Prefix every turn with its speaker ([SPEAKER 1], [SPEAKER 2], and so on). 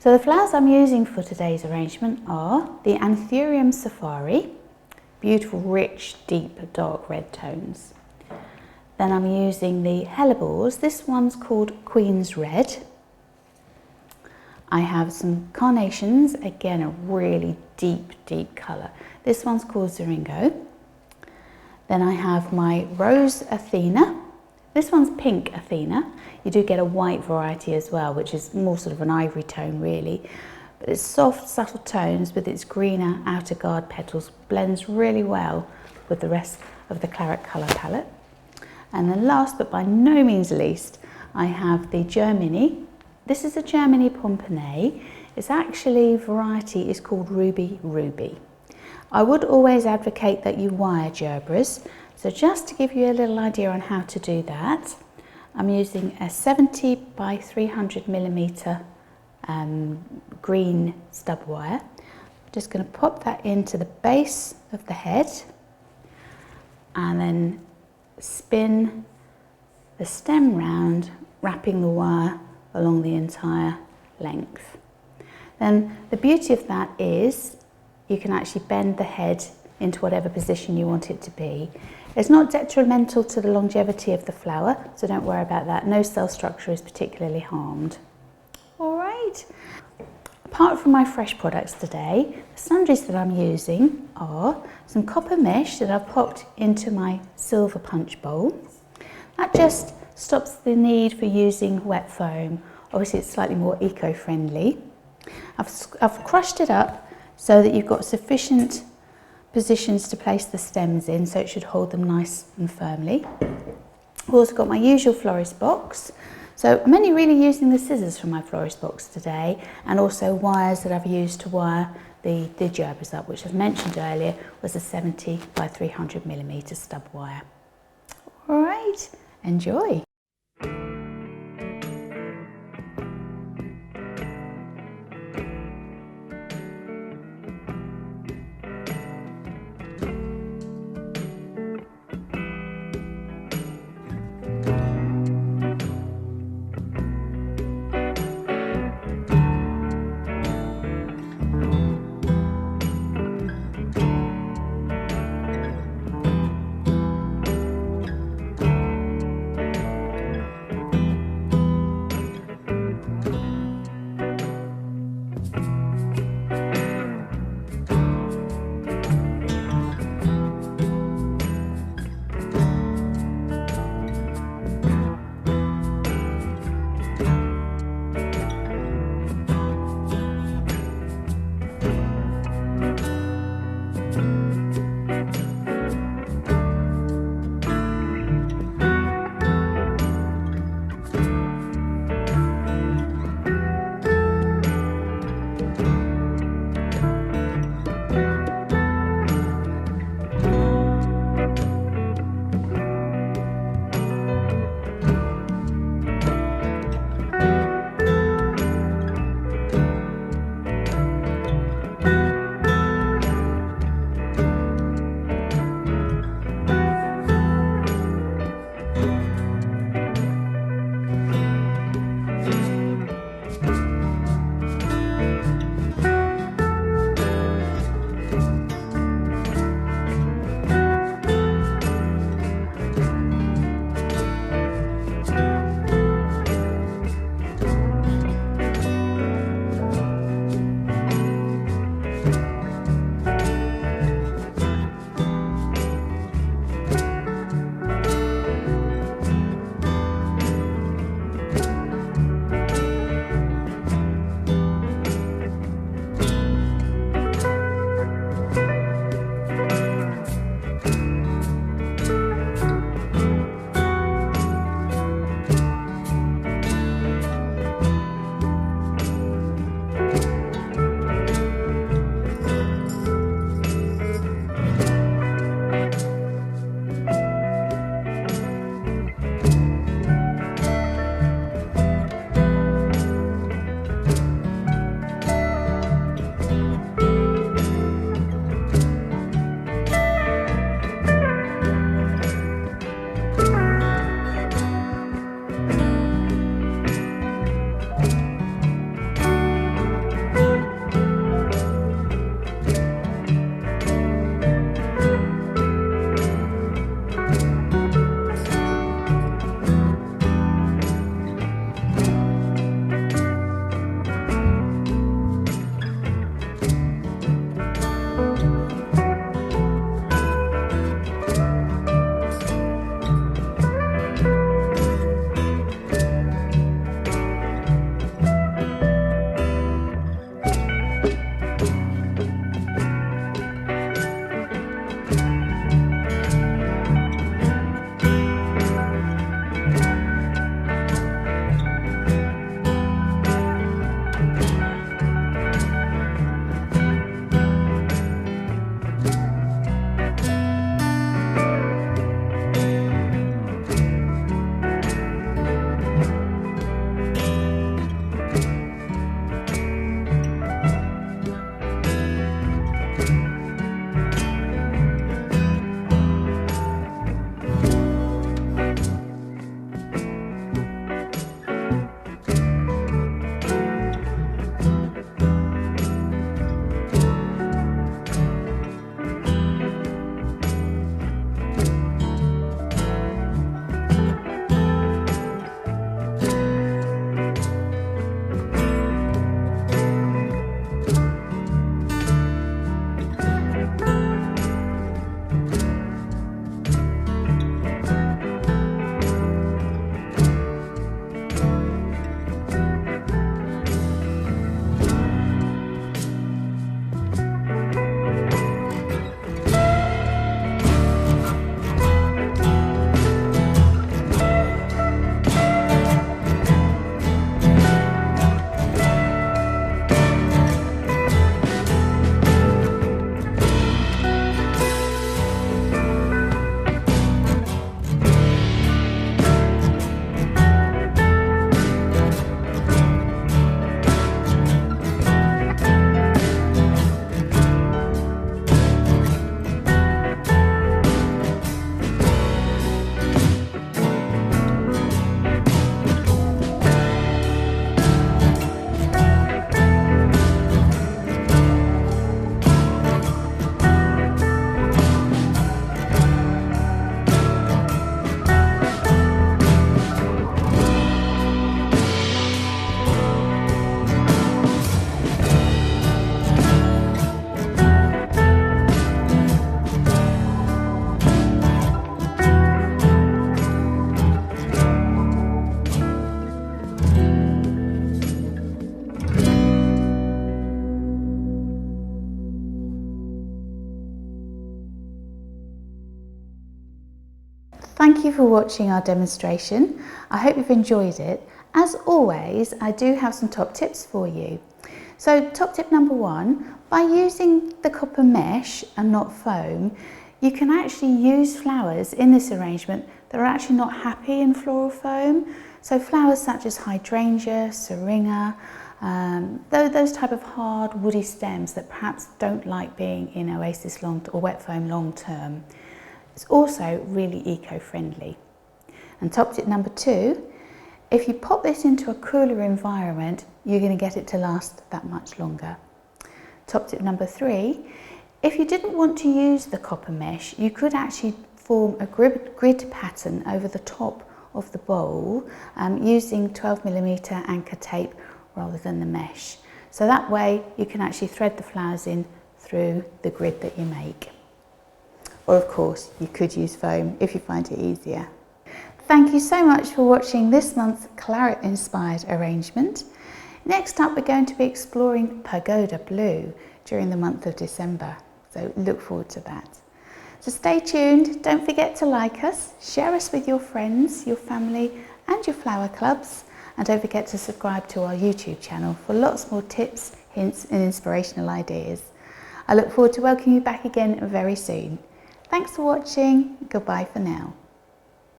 [SPEAKER 1] So the flowers I'm using for today's arrangement are the Anthurium Safari, beautiful, rich, deep, dark red tones. Then I'm using the Hellebores. This one's called Queens Red. I have some carnations, again a really deep, deep colour. This one's called Zurrigo. Then I have my Rose Athena. This one's Pink Athena. You do get a white variety as well, which is more sort of an ivory tone really. But it's soft, subtle tones with its greener outer guard petals, blends really well with the rest of the Claret colour palette. And then last but by no means least, I have the Germini. This is a Germini Pomponi. It's actually, variety is called Ruby Ruby. I would always advocate that you wire gerbras. So just to give you a little idea on how to do that, I'm using a 70 by 300 millimeter green stub wire. I'm just going to pop that into the base of the head and then spin the stem round, wrapping the wire along the entire length. Then the beauty of that is you can actually bend the head into whatever position you want it to be. It's not detrimental to the longevity of the flower, so don't worry about that. No cell structure is particularly harmed. All right. Apart from my fresh products today, the sundries that I'm using are some copper mesh that I've popped into my silver punch bowl. That just stops the need for using wet foam. Obviously it's slightly more eco-friendly. I've crushed it up so that you've got sufficient positions to place the stems in, so it should hold them nice and firmly. I've also got my usual florist box. So I'm only really using the scissors from my florist box today, and also wires that I've used to wire the gerbers up, which I've mentioned earlier was a 70 by 300 millimeter stub wire. All right, enjoy. thank you for watching our demonstration. I hope you've enjoyed it. As always, I do have some top tips for you. So top tip number 1, by using the copper mesh and not foam, you can actually use flowers in this arrangement that are actually not happy in floral foam. So flowers such as hydrangea, syringa, those type of hard woody stems that perhaps don't like being in Oasis or wet foam long term. It's also really eco-friendly. And top tip number 2, if you pop this into a cooler environment, you're going to get it to last that much longer. Top tip number 3, if you didn't want to use the copper mesh, you could actually form a grid pattern over the top of the bowl using 12mm anchor tape rather than the mesh. So that way you can actually thread the flowers in through the grid that you make. Or of course, you could use foam if you find it easier. Thank you so much for watching this month's Claret inspired arrangement. Next up, we're going to be exploring Pagoda Blue during the month of December. So look forward to that. So stay tuned. Don't forget to like us, share us with your friends, your family and your flower clubs. And don't forget to subscribe to our YouTube channel for lots more tips, hints and inspirational ideas. I look forward to welcoming you back again very soon. Thanks for watching. Goodbye for now.